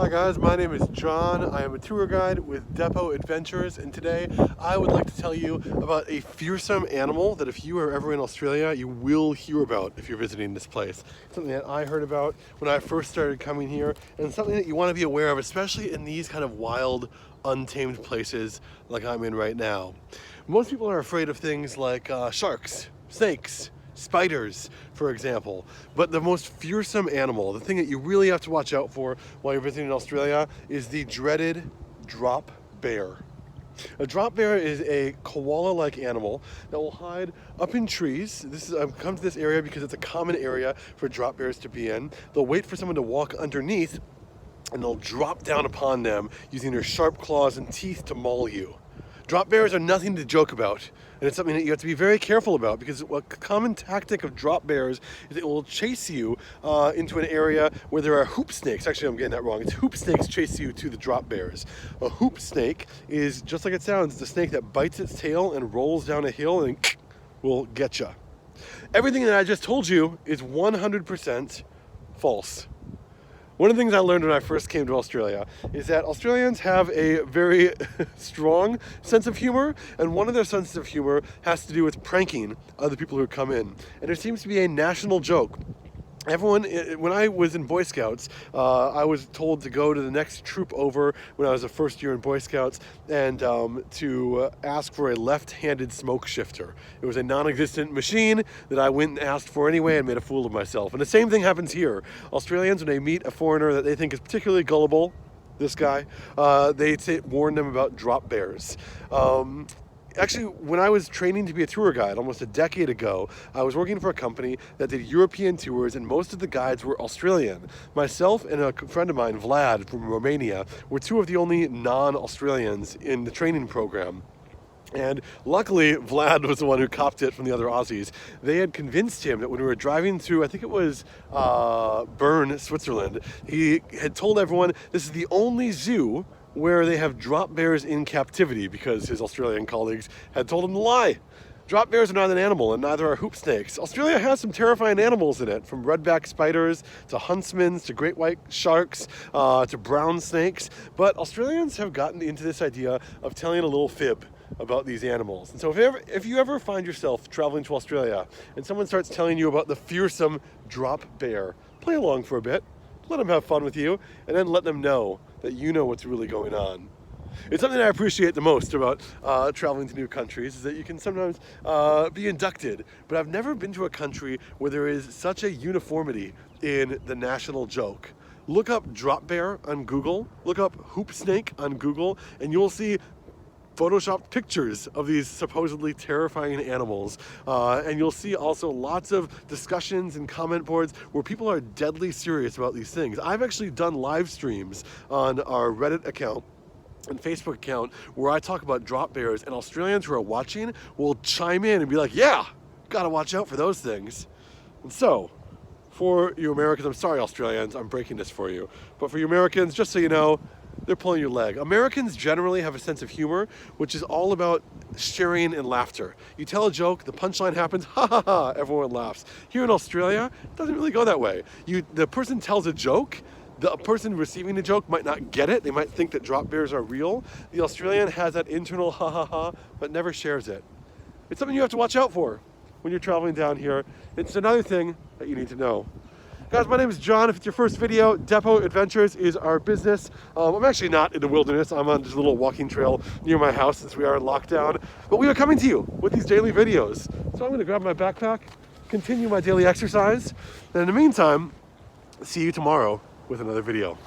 Hi guys, my name is John. I am a tour guide with Depot Adventures, and today I would like to tell you about a fearsome animal that if you are ever in Australia, you will hear about if you're visiting this place. Something that I heard about when I first started coming here, and something that you want to be aware of, especially in these kind of wild, untamed places like I'm in right now. Most people are afraid of things like sharks, snakes, spiders, for example. But the most fearsome animal, the thing that you really have to watch out for while you're visiting Australia, is the dreaded drop bear. A drop bear is a koala-like animal that will hide up in trees. I've come to this area because it's a common area for drop bears to be in. They'll wait for someone to walk underneath, and they'll drop down upon them using their sharp claws and teeth to maul you. Drop bears are nothing to joke about, and it's something that you have to be very careful about, because a common tactic of drop bears is it will chase you into an area where there are hoop snakes. Actually, I'm getting that wrong. It's hoop snakes chase you to the drop bears. A hoop snake is, just like it sounds, it's a snake that bites its tail and rolls down a hill and will get you. Everything that I just told you is 100% false. One of the things I learned when I first came to Australia is that Australians have a very strong sense of humor, and one of their senses of humor has to do with pranking other people who come in. And there seems to be a national joke. Everyone, when I was in Boy Scouts, I was told to go to the next troop over when I was a first year in Boy Scouts and to ask for a left-handed smoke shifter. It was a non-existent machine that I went and asked for anyway and made a fool of myself. And the same thing happens here. Australians, when they meet a foreigner that they think is particularly gullible, this guy, they warn them about drop bears. Actually, when I was training to be a tour guide almost a decade ago, I was working for a company that did European tours, and most of the guides were Australian. Myself and a friend of mine, Vlad from Romania, were two of the only non-Australians in the training program. And luckily, Vlad was the one who copped it from the other Aussies. They had convinced him that when we were driving through, I think it was Bern, Switzerland, he had told everyone this is the only zoo where they have drop bears in captivity, because his Australian colleagues had told him to lie. Drop bears are not an animal, and neither are hoop snakes. Australia has some terrifying animals in it, from redback spiders to huntsmans to great white sharks to brown snakes. But Australians have gotten into this idea of telling a little fib about these animals. And so if you ever find yourself traveling to Australia and someone starts telling you about the fearsome drop bear, play along for a bit, let them have fun with you, and then let them know that you know what's really going on. It's something I appreciate the most about traveling to new countries, is that you can sometimes be inducted, but I've never been to a country where there is such a uniformity in the national joke. Look up drop bear on Google, look up hoop snake on Google, and you'll see photoshopped pictures of these supposedly terrifying animals. And you'll see also lots of discussions and comment boards where people are deadly serious about these things. I've actually done live streams on our Reddit account and Facebook account where I talk about drop bears, and Australians who are watching will chime in and be like, yeah, gotta watch out for those things. And so, for you Americans, I'm sorry Australians, I'm breaking this for you, but for you Americans, just so you know, they're pulling your leg. Americans generally have a sense of humor, which is all about sharing and laughter. You tell a joke, the punchline happens, ha ha ha, everyone laughs. Here in Australia, it doesn't really go that way. The person tells a joke, the person receiving the joke might not get it. They might think that drop bears are real. The Australian has that internal ha ha ha, but never shares it. It's something you have to watch out for when you're traveling down here. It's another thing that you need to know. Guys, my name is John. If it's your first video, Depot Adventures is our business. I'm actually not in the wilderness. I'm on just a little walking trail near my house since we are in lockdown. But we are coming to you with these daily videos. So I'm gonna grab my backpack, continue my daily exercise, and in the meantime, see you tomorrow with another video.